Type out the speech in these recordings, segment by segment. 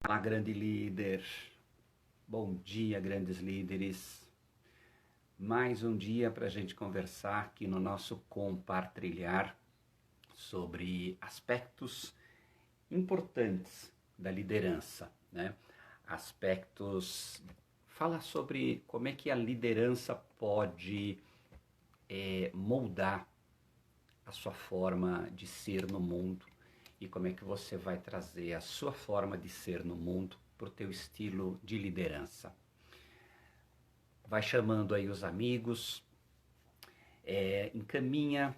Olá, grande líder. Bom dia, grandes líderes. Mais um dia para a gente conversar aqui no nosso compartilhar sobre aspectos importantes da liderança, né? Aspectos. Fala sobre como é que a liderança pode moldar a sua forma de ser no mundo e como é que você vai trazer a sua forma de ser no mundo para o teu estilo de liderança. Vai chamando aí os amigos, encaminha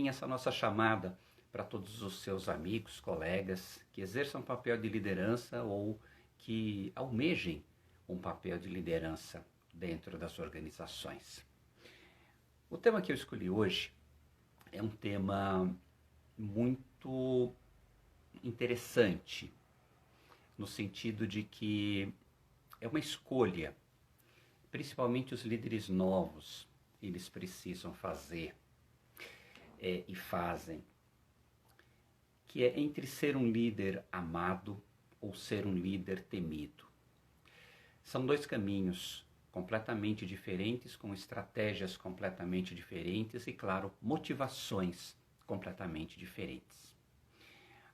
essa nossa chamada para todos os seus amigos, colegas que exerçam papel de liderança ou que almejem um papel de liderança dentro das organizações. O tema que eu escolhi hoje é um tema muito interessante, no sentido de que é uma escolha, principalmente os líderes novos, eles precisam fazer e fazem, que é entre ser um líder amado ou ser um líder temido. São dois caminhos completamente diferentes, com estratégias completamente diferentes e, claro, motivações completamente diferentes.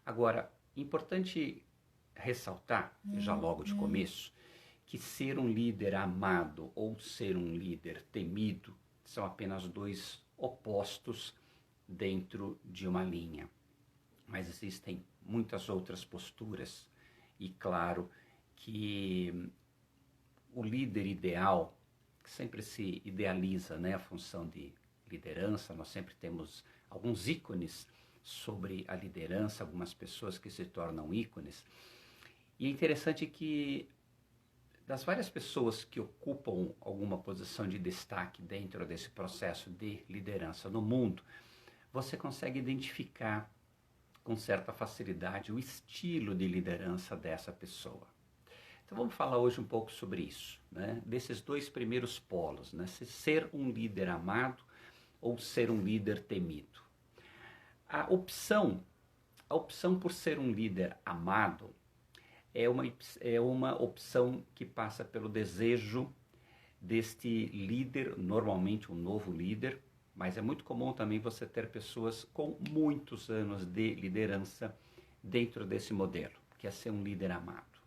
Agora, importante ressaltar, já logo de começo, que ser um líder amado ou ser um líder temido são apenas dois opostos dentro de uma linha. Mas existem muitas outras posturas e, claro, que o líder ideal, que sempre se idealiza, né, a função de liderança, nós sempre temos alguns ícones sobre a liderança, algumas pessoas que se tornam ícones. E é interessante que das várias pessoas que ocupam alguma posição de destaque dentro desse processo de liderança no mundo, você consegue identificar com certa facilidade o estilo de liderança dessa pessoa. Então vamos falar hoje um pouco sobre isso, né? Desses dois primeiros polos, né? Ser um líder amado ou ser um líder temido. A opção por ser um líder amado é uma opção que passa pelo desejo deste líder, normalmente um novo líder, mas é muito comum também você ter pessoas com muitos anos de liderança dentro desse modelo, que é ser um líder amado.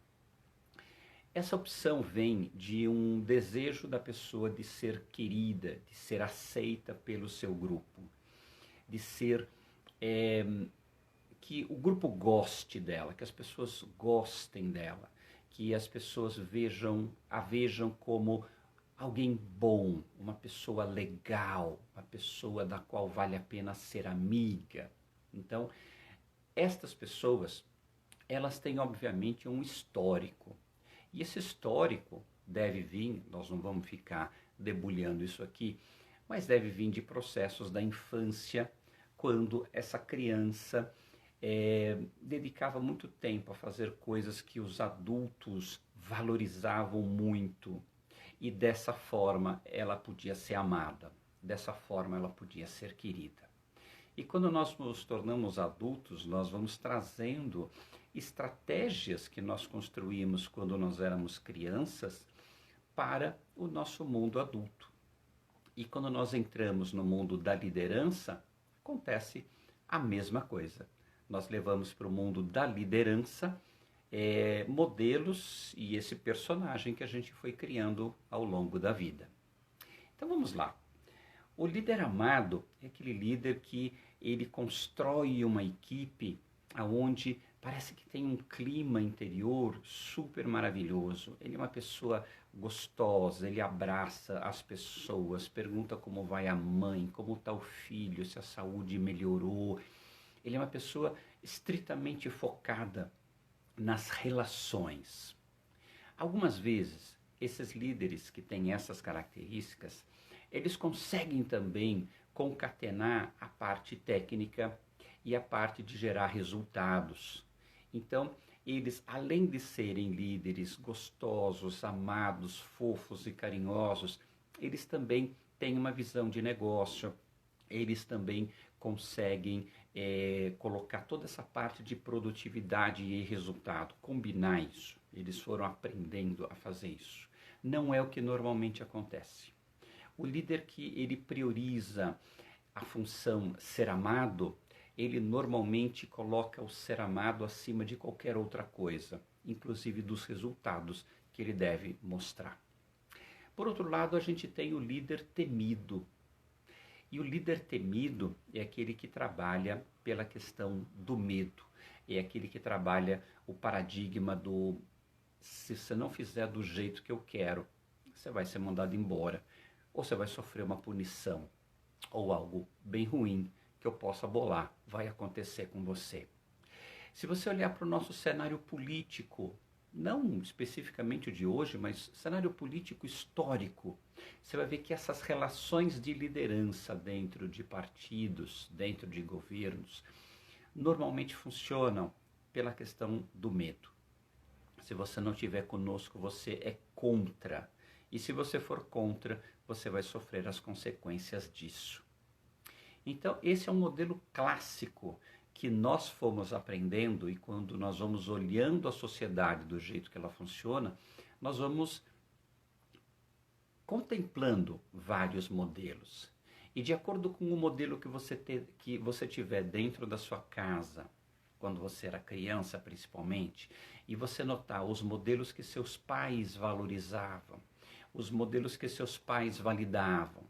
Essa opção vem de um desejo da pessoa de ser querida, de ser aceita pelo seu grupo, de ser que o grupo goste dela, que as pessoas gostem dela, que as pessoas a vejam como alguém bom, uma pessoa legal, uma pessoa da qual vale a pena ser amiga. Então, estas pessoas, elas têm obviamente um histórico. E esse histórico deve vir, nós não vamos ficar debulhando isso aqui, mas deve vir de processos da infância, quando essa criança dedicava muito tempo a fazer coisas que os adultos valorizavam muito. E dessa forma ela podia ser amada, dessa forma ela podia ser querida. E quando nós nos tornamos adultos, nós vamos trazendo estratégias que nós construímos quando nós éramos crianças para o nosso mundo adulto. E quando nós entramos no mundo da liderança, acontece a mesma coisa. Nós levamos para o mundo da liderança modelos e esse personagem que a gente foi criando ao longo da vida. Então vamos lá. O líder amado é aquele líder que ele constrói uma equipe onde parece que tem um clima interior super maravilhoso. Ele é uma pessoa gostosa, ele abraça as pessoas, pergunta como vai a mãe, como está o filho, se a saúde melhorou. Ele é uma pessoa estritamente focada nas relações. Algumas vezes, esses líderes que têm essas características, eles conseguem também concatenar a parte técnica e a parte de gerar resultados. Então, eles, além de serem líderes gostosos, amados, fofos e carinhosos, eles também têm uma visão de negócio, eles também conseguem colocar toda essa parte de produtividade e resultado, combinar isso. Eles foram aprendendo a fazer isso. Não é o que normalmente acontece. O líder que ele prioriza a função ser amado, ele normalmente coloca o ser amado acima de qualquer outra coisa, inclusive dos resultados que ele deve mostrar. Por outro lado, a gente tem o líder temido. E o líder temido é aquele que trabalha pela questão do medo. É aquele que trabalha o paradigma do se você não fizer do jeito que eu quero, você vai ser mandado embora. Ou você vai sofrer uma punição. Ou algo bem ruim que eu possa bolar vai acontecer com você. Se você olhar para o nosso cenário político, não especificamente o de hoje, mas cenário político histórico, você vai ver que essas relações de liderança dentro de partidos, dentro de governos, normalmente funcionam pela questão do medo. Se você não estiver conosco, você é contra. E se você for contra, você vai sofrer as consequências disso. Então, esse é um modelo clássico que nós fomos aprendendo, e quando nós vamos olhando a sociedade do jeito que ela funciona, nós vamos contemplando vários modelos. E de acordo com o modelo que você tiver dentro da sua casa, quando você era criança principalmente, e você notar os modelos que seus pais valorizavam, os modelos que seus pais validavam,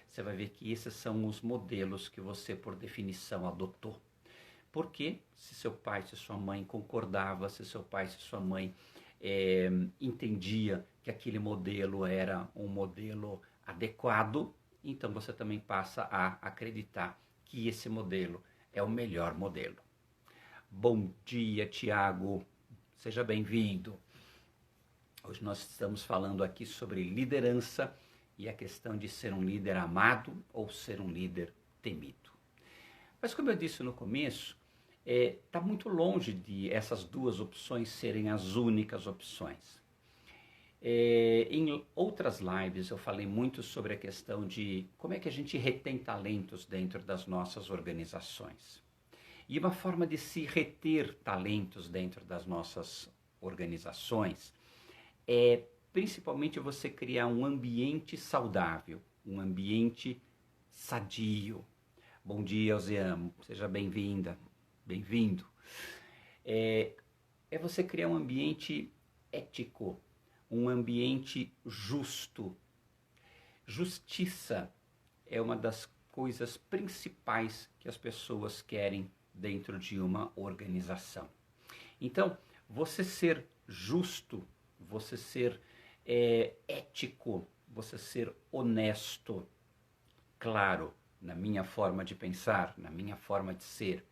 você vai ver que esses são os modelos que você, por definição, adotou. Porque se seu pai, se sua mãe concordava, se seu pai, se sua mãe entendia que aquele modelo era um modelo adequado, então você também passa a acreditar que esse modelo é o melhor modelo. Bom dia, Tiago. Seja bem-vindo. Hoje nós estamos falando aqui sobre liderança e a questão de ser um líder amado ou ser um líder temido. Mas como eu disse no começo, está muito longe de essas duas opções serem as únicas opções. Em outras lives eu falei muito sobre a questão de como é que a gente retém talentos dentro das nossas organizações. E uma forma de se reter talentos dentro das nossas organizações é principalmente você criar um ambiente saudável, um ambiente sadio. Bom dia, Elziamo, seja bem-vinda, bem-vindo. É você criar um ambiente ético, um ambiente justo. Justiça é uma das coisas principais que as pessoas querem dentro de uma organização. Então, você ser justo, você ser ético, você ser honesto, claro, na minha forma de pensar, na minha forma de ser,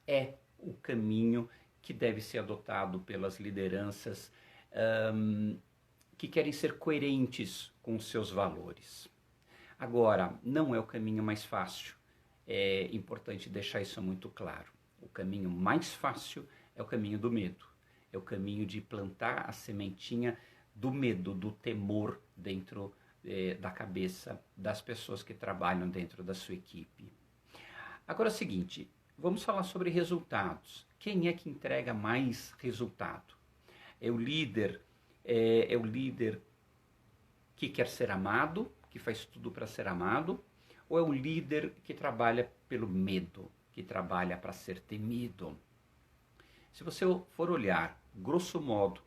é o caminho que deve ser adotado pelas lideranças que querem ser coerentes com os seus valores. Agora, não é o caminho mais fácil. É importante deixar isso muito claro. O caminho mais fácil é o caminho do medo. É o caminho de plantar a sementinha do medo, do temor dentro da cabeça das pessoas que trabalham dentro da sua equipe. Agora é o seguinte, vamos falar sobre resultados. Quem é que entrega mais resultado? É o líder que quer ser amado, que faz tudo para ser amado, ou é o líder que trabalha pelo medo, que trabalha para ser temido? Se você for olhar, grosso modo,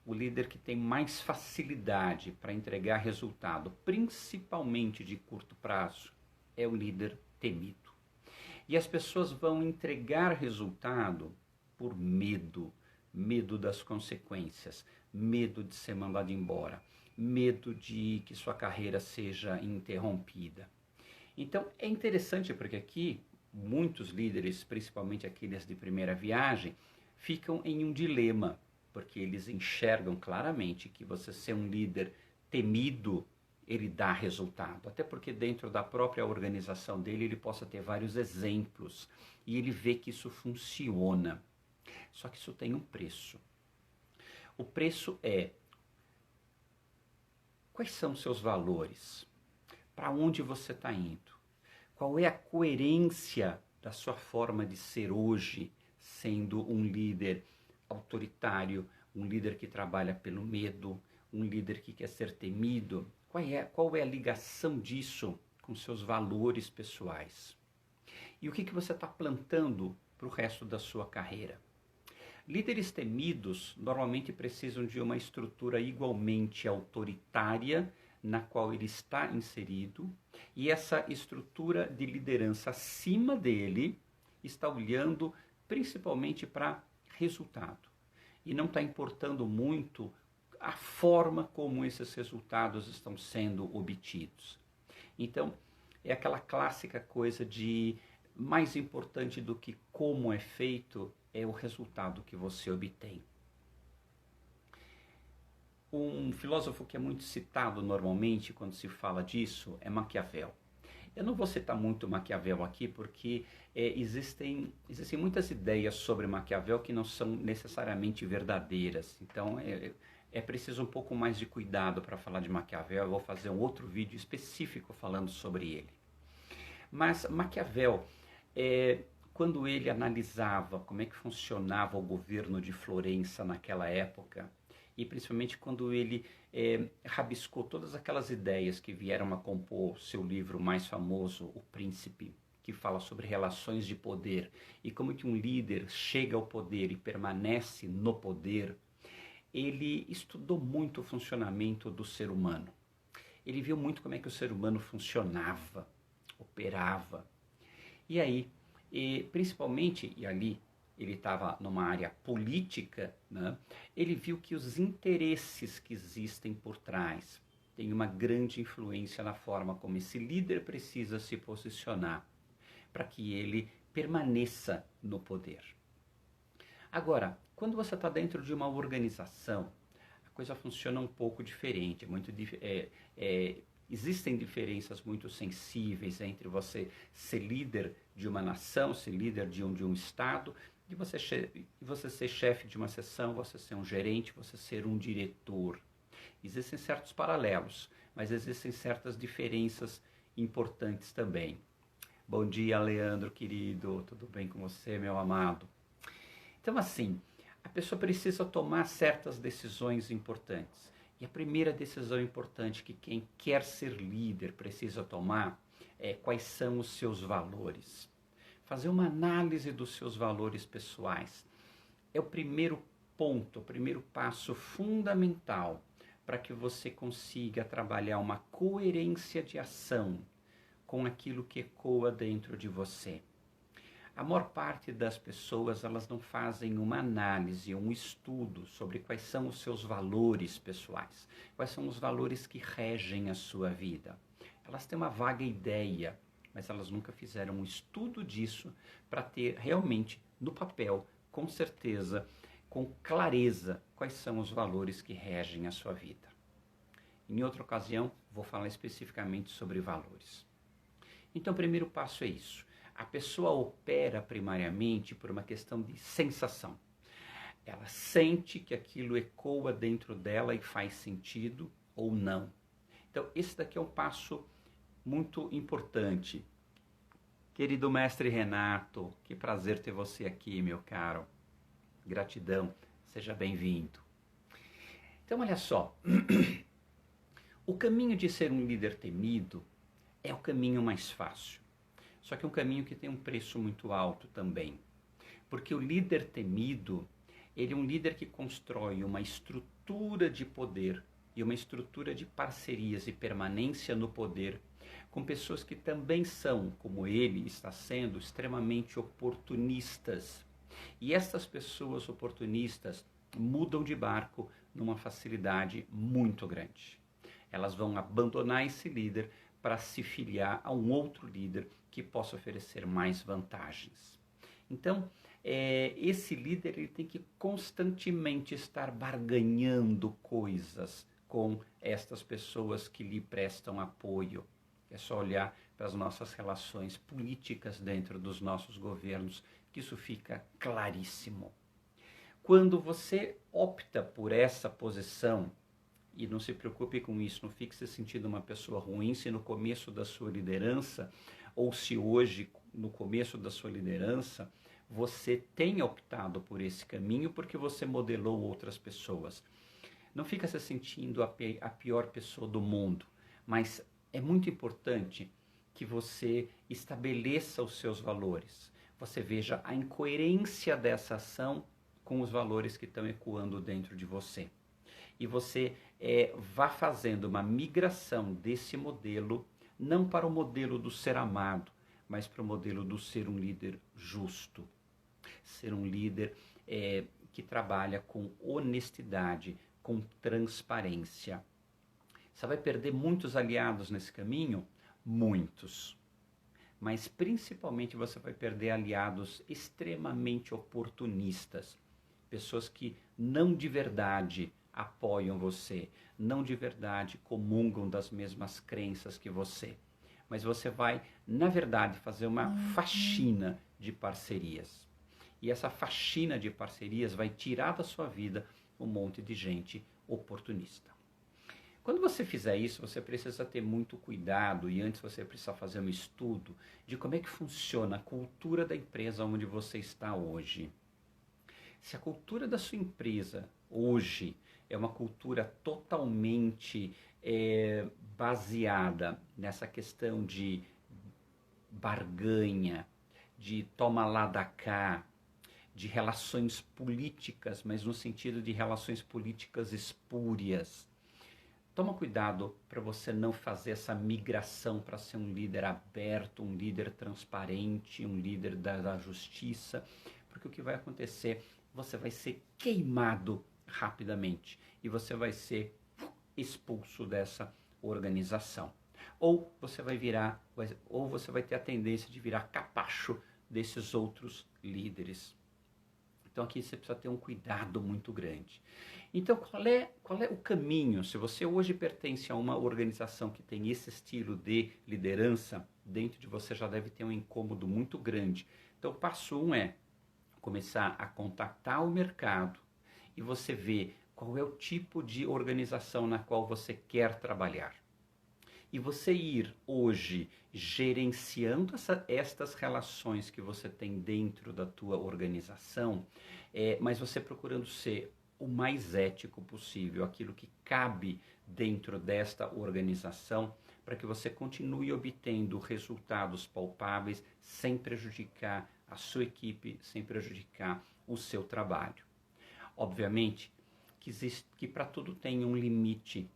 o líder que tem mais facilidade para entregar resultado, principalmente de curto prazo, é o líder temido. E as pessoas vão entregar resultado por medo, medo das consequências, medo de ser mandado embora, medo de que sua carreira seja interrompida. Então é interessante porque aqui muitos líderes, principalmente aqueles de primeira viagem, ficam em um dilema, porque eles enxergam claramente que você ser um líder temido, ele dá resultado. Até porque dentro da própria organização dele, ele possa ter vários exemplos e ele vê que isso funciona. Só que isso tem um preço. O preço é: quais são os seus valores? Para onde você está indo? Qual é a coerência da sua forma de ser hoje, sendo um líder autoritário, um líder que trabalha pelo medo, um líder que quer ser temido? Qual é a ligação disso com seus valores pessoais? E o que você está plantando para o resto da sua carreira? Líderes temidos normalmente precisam de uma estrutura igualmente autoritária na qual ele está inserido, e essa estrutura de liderança acima dele está olhando principalmente para resultado e não está importando muito a forma como esses resultados estão sendo obtidos. Então, é aquela clássica coisa de mais importante do que como é feito é o resultado que você obtém. Um filósofo que é muito citado normalmente quando se fala disso é Maquiavel. Eu não vou citar muito Maquiavel aqui porque existem muitas ideias sobre Maquiavel que não são necessariamente verdadeiras. Então é preciso um pouco mais de cuidado para falar de Maquiavel. Eu vou fazer um outro vídeo específico falando sobre ele. Mas Maquiavel, quando ele analisava como é que funcionava o governo de Florença naquela época, e principalmente quando ele rabiscou todas aquelas ideias que vieram a compor seu livro mais famoso, O Príncipe, que fala sobre relações de poder e como que um líder chega ao poder e permanece no poder, ele estudou muito o funcionamento do ser humano. Ele viu muito como é que o ser humano funcionava, operava. E aí, principalmente, e ali ele estava numa área política, né? Ele viu que os interesses que existem por trás têm uma grande influência na forma como esse líder precisa se posicionar para que ele permaneça no poder. Agora, quando você está dentro de uma organização, a coisa funciona um pouco diferente, existem diferenças muito sensíveis entre você ser líder de uma nação, ser líder de um estado, e você ser chefe de uma seção, você ser um gerente, você ser um diretor. Existem certos paralelos, mas existem certas diferenças importantes também. Bom dia, Leandro, querido. Tudo bem com você, meu amado? Então, assim, a pessoa precisa tomar certas decisões importantes. E a primeira decisão importante que quem quer ser líder precisa tomar é quais são os seus valores. Fazer uma análise dos seus valores pessoais é o primeiro ponto, o primeiro passo fundamental para que você consiga trabalhar uma coerência de ação com aquilo que ecoa dentro de você. A maior parte das pessoas, elas não fazem uma análise, um estudo sobre quais são os seus valores pessoais, quais são os valores que regem a sua vida. Elas têm uma vaga ideia, mas elas nunca fizeram um estudo disso para ter realmente no papel, com certeza, com clareza, quais são os valores que regem a sua vida. Em outra ocasião, vou falar especificamente sobre valores. Então, o primeiro passo é isso. A pessoa opera primariamente por uma questão de sensação. Ela sente que aquilo ecoa dentro dela e faz sentido ou não. Então, esse daqui é um passo muito importante. Querido mestre Renato, que prazer ter você aqui, meu caro. Gratidão, seja bem-vindo. Então, olha só. O caminho de ser um líder temido é o caminho mais fácil. Só que é um caminho que tem um preço muito alto também. Porque o líder temido, ele é um líder que constrói uma estrutura de poder e uma estrutura de parcerias e permanência no poder com pessoas que também são, como ele está sendo, extremamente oportunistas. E essas pessoas oportunistas mudam de barco numa facilidade muito grande. Elas vão abandonar esse líder para se filiar a um outro líder que possa oferecer mais vantagens. Então, esse líder ele tem que constantemente estar barganhando coisas com estas pessoas que lhe prestam apoio. É só olhar para as nossas relações políticas dentro dos nossos governos, que isso fica claríssimo. Quando você opta por essa posição, e não se preocupe com isso, não fique se sentindo uma pessoa ruim se no começo da sua liderança, ou se hoje, no começo da sua liderança, você tenha optado por esse caminho porque você modelou outras pessoas. Não fica se sentindo a pior pessoa do mundo, mas é muito importante que você estabeleça os seus valores. Você veja a incoerência dessa ação com os valores que estão ecoando dentro de você. E você vá fazendo uma migração desse modelo, não para o modelo do ser amado, mas para o modelo do ser um líder justo. Ser um líder que trabalha com honestidade, com transparência. Você vai perder muitos aliados nesse caminho? Muitos. Mas principalmente você vai perder aliados extremamente oportunistas. Pessoas que não de verdade apoiam você, não de verdade comungam das mesmas crenças que você. Mas você vai, na verdade, fazer uma faxina de parcerias. E essa faxina de parcerias vai tirar da sua vida um monte de gente oportunista. Quando você fizer isso, você precisa ter muito cuidado e antes você precisa fazer um estudo de como é que funciona a cultura da empresa onde você está hoje. Se a cultura da sua empresa hoje é uma cultura totalmente baseada nessa questão de barganha, de toma lá da cá, de relações políticas, mas no sentido de relações políticas espúrias. Toma cuidado para você não fazer essa migração para ser um líder aberto, um líder transparente, um líder da justiça, porque o que vai acontecer, você vai ser queimado rapidamente e você vai ser expulso dessa organização. Ou você vai ter a tendência de virar capacho desses outros líderes. Então aqui você precisa ter um cuidado muito grande. Então qual é o caminho? Se você hoje pertence a uma organização que tem esse estilo de liderança, dentro de você já deve ter um incômodo muito grande. Então o passo 1 é começar a contactar o mercado e você ver qual é o tipo de organização na qual você quer trabalhar. E você ir hoje gerenciando estas relações que você tem dentro da tua organização, mas você procurando ser o mais ético possível, aquilo que cabe dentro desta organização, para que você continue obtendo resultados palpáveis sem prejudicar a sua equipe, sem prejudicar o seu trabalho. Obviamente que para tudo tem um limite.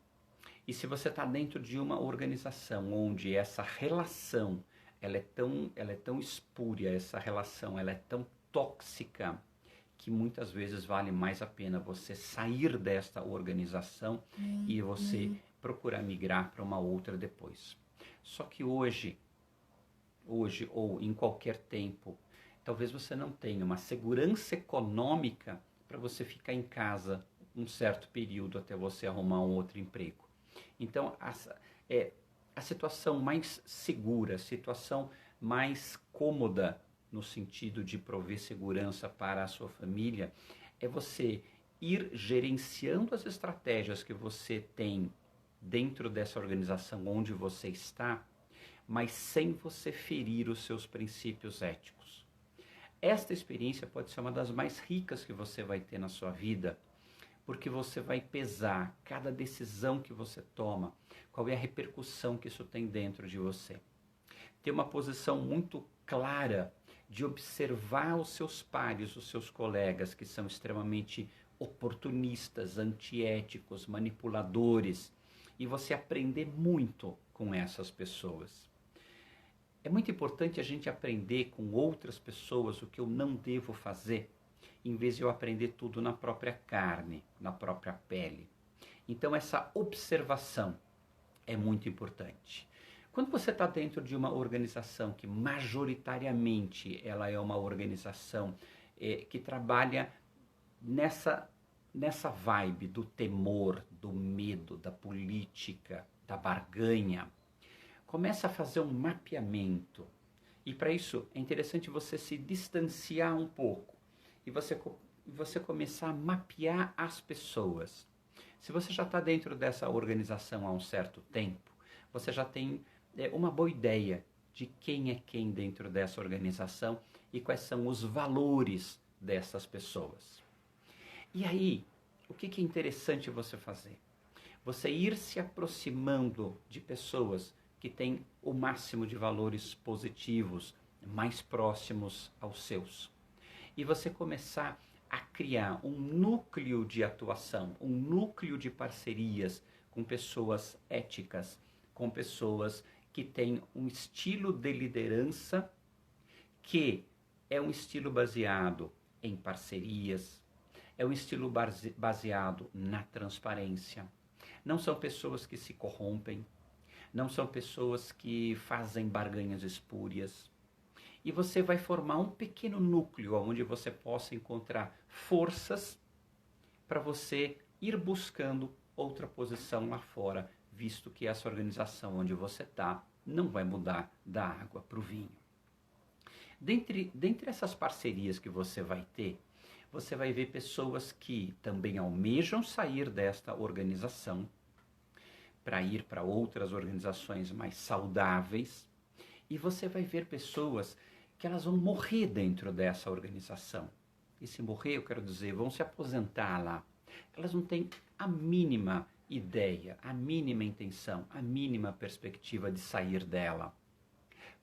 E se você está dentro de uma organização onde essa relação ela é tão espúria, essa relação ela é tão tóxica, que muitas vezes vale mais a pena você sair desta organização e você procurar migrar para uma outra depois. Só que hoje ou em qualquer tempo, talvez você não tenha uma segurança econômica para você ficar em casa um certo período até você arrumar um outro emprego. Então, a situação mais segura, a situação mais cômoda no sentido de prover segurança para a sua família, é você ir gerenciando as estratégias que você tem dentro dessa organização onde você está, mas sem você ferir os seus princípios éticos. Esta experiência pode ser uma das mais ricas que você vai ter na sua vida, porque você vai pesar cada decisão que você toma, qual é a repercussão que isso tem dentro de você. Ter uma posição muito clara de observar os seus pares, os seus colegas que são extremamente oportunistas, antiéticos, manipuladores, e você aprender muito com essas pessoas. É muito importante a gente aprender com outras pessoas o que eu não devo fazer, em vez de eu aprender tudo na própria carne, na própria pele. Então essa observação é muito importante. Quando você está dentro de uma organização que majoritariamente ela é uma organização que trabalha nessa vibe do temor, do medo, da política, da barganha, começa a fazer um mapeamento. E para isso é interessante você se distanciar um pouco e você começar a mapear as pessoas. Se você já está dentro dessa organização há um certo tempo, você já tem uma boa ideia de quem é quem dentro dessa organização e quais são os valores dessas pessoas. E aí, o que é interessante você fazer? Você ir se aproximando de pessoas que têm o máximo de valores positivos, mais próximos aos seus. E você começar a criar um núcleo de atuação, um núcleo de parcerias com pessoas éticas, com pessoas que têm um estilo de liderança que é um estilo baseado em parcerias, é um estilo baseado na transparência. Não são pessoas que se corrompem, não são pessoas que fazem barganhas espúrias. E você vai formar um pequeno núcleo onde você possa encontrar forças para você ir buscando outra posição lá fora, visto que essa organização onde você está não vai mudar da água para o vinho. Dentre essas parcerias que você vai ter, você vai ver pessoas que também almejam sair desta organização para ir para outras organizações mais saudáveis, e você vai ver pessoas que elas vão morrer dentro dessa organização. E se morrer, eu quero dizer, vão se aposentar lá. Elas não têm a mínima ideia, a mínima intenção, a mínima perspectiva de sair dela.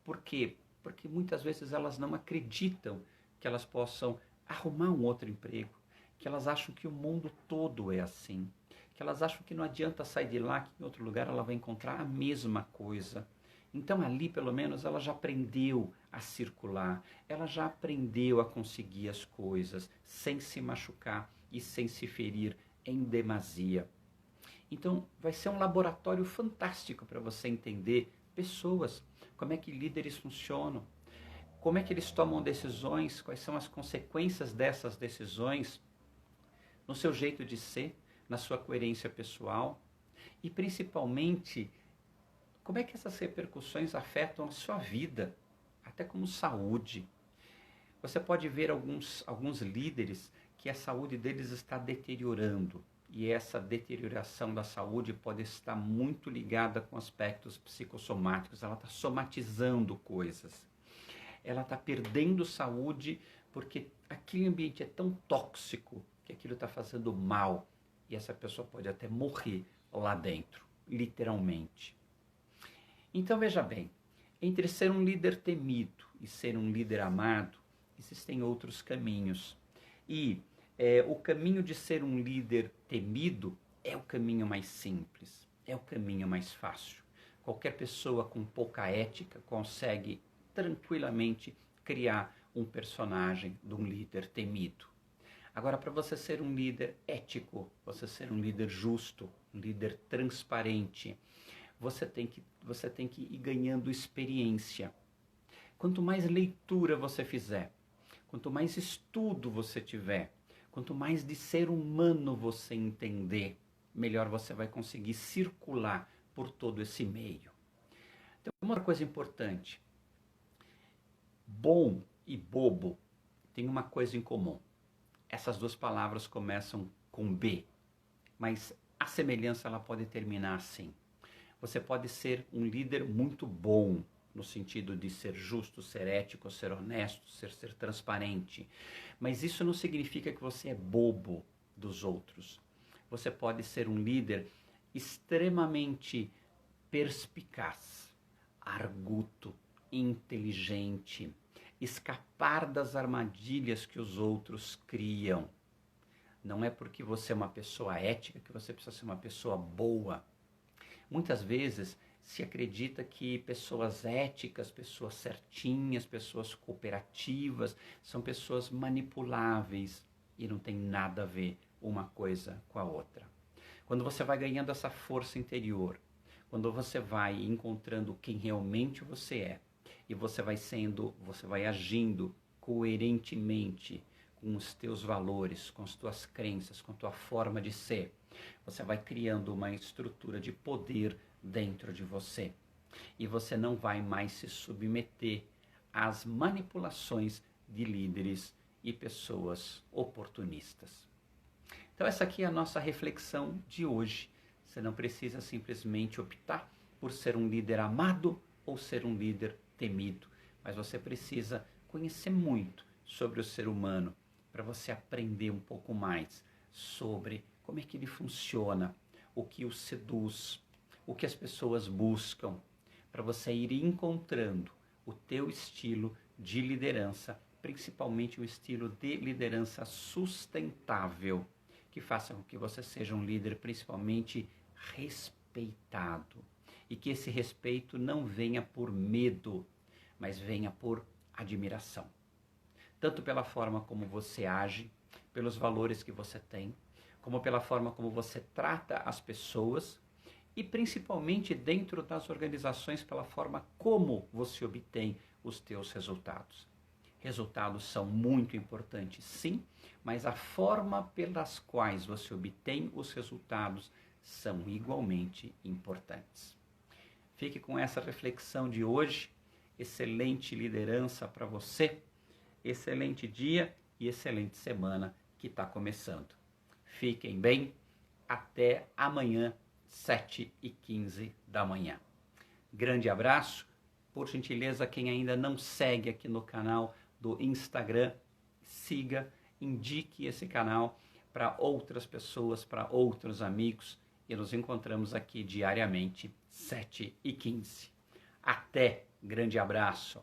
Por quê? Porque muitas vezes elas não acreditam que elas possam arrumar um outro emprego, que elas acham que o mundo todo é assim, que elas acham que não adianta sair de lá, que em outro lugar ela vai encontrar a mesma coisa. Então ali, pelo menos, ela já aprendeu a circular, ela já aprendeu a conseguir as coisas sem se machucar e sem se ferir em demasia. Então vai ser um laboratório fantástico para você entender pessoas, como é que líderes funcionam, como é que eles tomam decisões, quais são as consequências dessas decisões no seu jeito de ser, na sua coerência pessoal e principalmente como é que essas repercussões afetam a sua vida, até como saúde. Você pode ver alguns líderes que a saúde deles está deteriorando, e essa deterioração da saúde pode estar muito ligada com aspectos psicossomáticos, ela está somatizando coisas. Ela está perdendo saúde porque aquele ambiente é tão tóxico que aquilo está fazendo mal, e essa pessoa pode até morrer lá dentro, literalmente. Então veja bem, entre ser um líder temido e ser um líder amado, existem outros caminhos. E o caminho de ser um líder temido é o caminho mais simples, é o caminho mais fácil. Qualquer pessoa com pouca ética consegue tranquilamente criar um personagem de um líder temido. Agora, para você ser um líder ético, você ser um líder justo, um líder transparente, você tem que ir ganhando experiência. Quanto mais leitura você fizer, quanto mais estudo você tiver, quanto mais de ser humano você entender, melhor você vai conseguir circular por todo esse meio. Então, uma outra coisa importante, bom e bobo têm uma coisa em comum. Essas duas palavras começam com B, mas a semelhança ela pode terminar assim. Você pode ser um líder muito bom, no sentido de ser justo, ser ético, ser honesto, ser transparente. Mas isso não significa que você é bobo dos outros. Você pode ser um líder extremamente perspicaz, arguto, inteligente, escapar das armadilhas que os outros criam. Não é porque você é uma pessoa ética que você precisa ser uma pessoa boa. Muitas vezes se acredita que pessoas éticas, pessoas certinhas, pessoas cooperativas, são pessoas manipuláveis e não tem nada a ver uma coisa com a outra. Quando você vai ganhando essa força interior, quando você vai encontrando quem realmente você é, e você vai agindo coerentemente com os teus valores, com as tuas crenças, com a tua forma de ser, você vai criando uma estrutura de poder dentro de você. E você não vai mais se submeter às manipulações de líderes e pessoas oportunistas. Então essa aqui é a nossa reflexão de hoje. Você não precisa simplesmente optar por ser um líder amado ou ser um líder temido, mas você precisa conhecer muito sobre o ser humano para você aprender um pouco mais sobre como é que ele funciona, o que o seduz, o que as pessoas buscam, para você ir encontrando o teu estilo de liderança, principalmente o estilo de liderança sustentável, que faça com que você seja um líder principalmente respeitado. E que esse respeito não venha por medo, mas venha por admiração. Tanto pela forma como você age, pelos valores que você tem, como pela forma como você trata as pessoas e principalmente dentro das organizações pela forma como você obtém os teus resultados. Resultados são muito importantes, sim, mas a forma pelas quais você obtém os resultados são igualmente importantes. Fique com essa reflexão de hoje. Excelente liderança para você, excelente dia e excelente semana que está começando. Fiquem bem, até amanhã, 7h15 da manhã. Grande abraço, por gentileza, quem ainda não segue aqui no canal do Instagram, siga, indique esse canal para outras pessoas, para outros amigos, e nos encontramos aqui diariamente, 7h15. Até, grande abraço.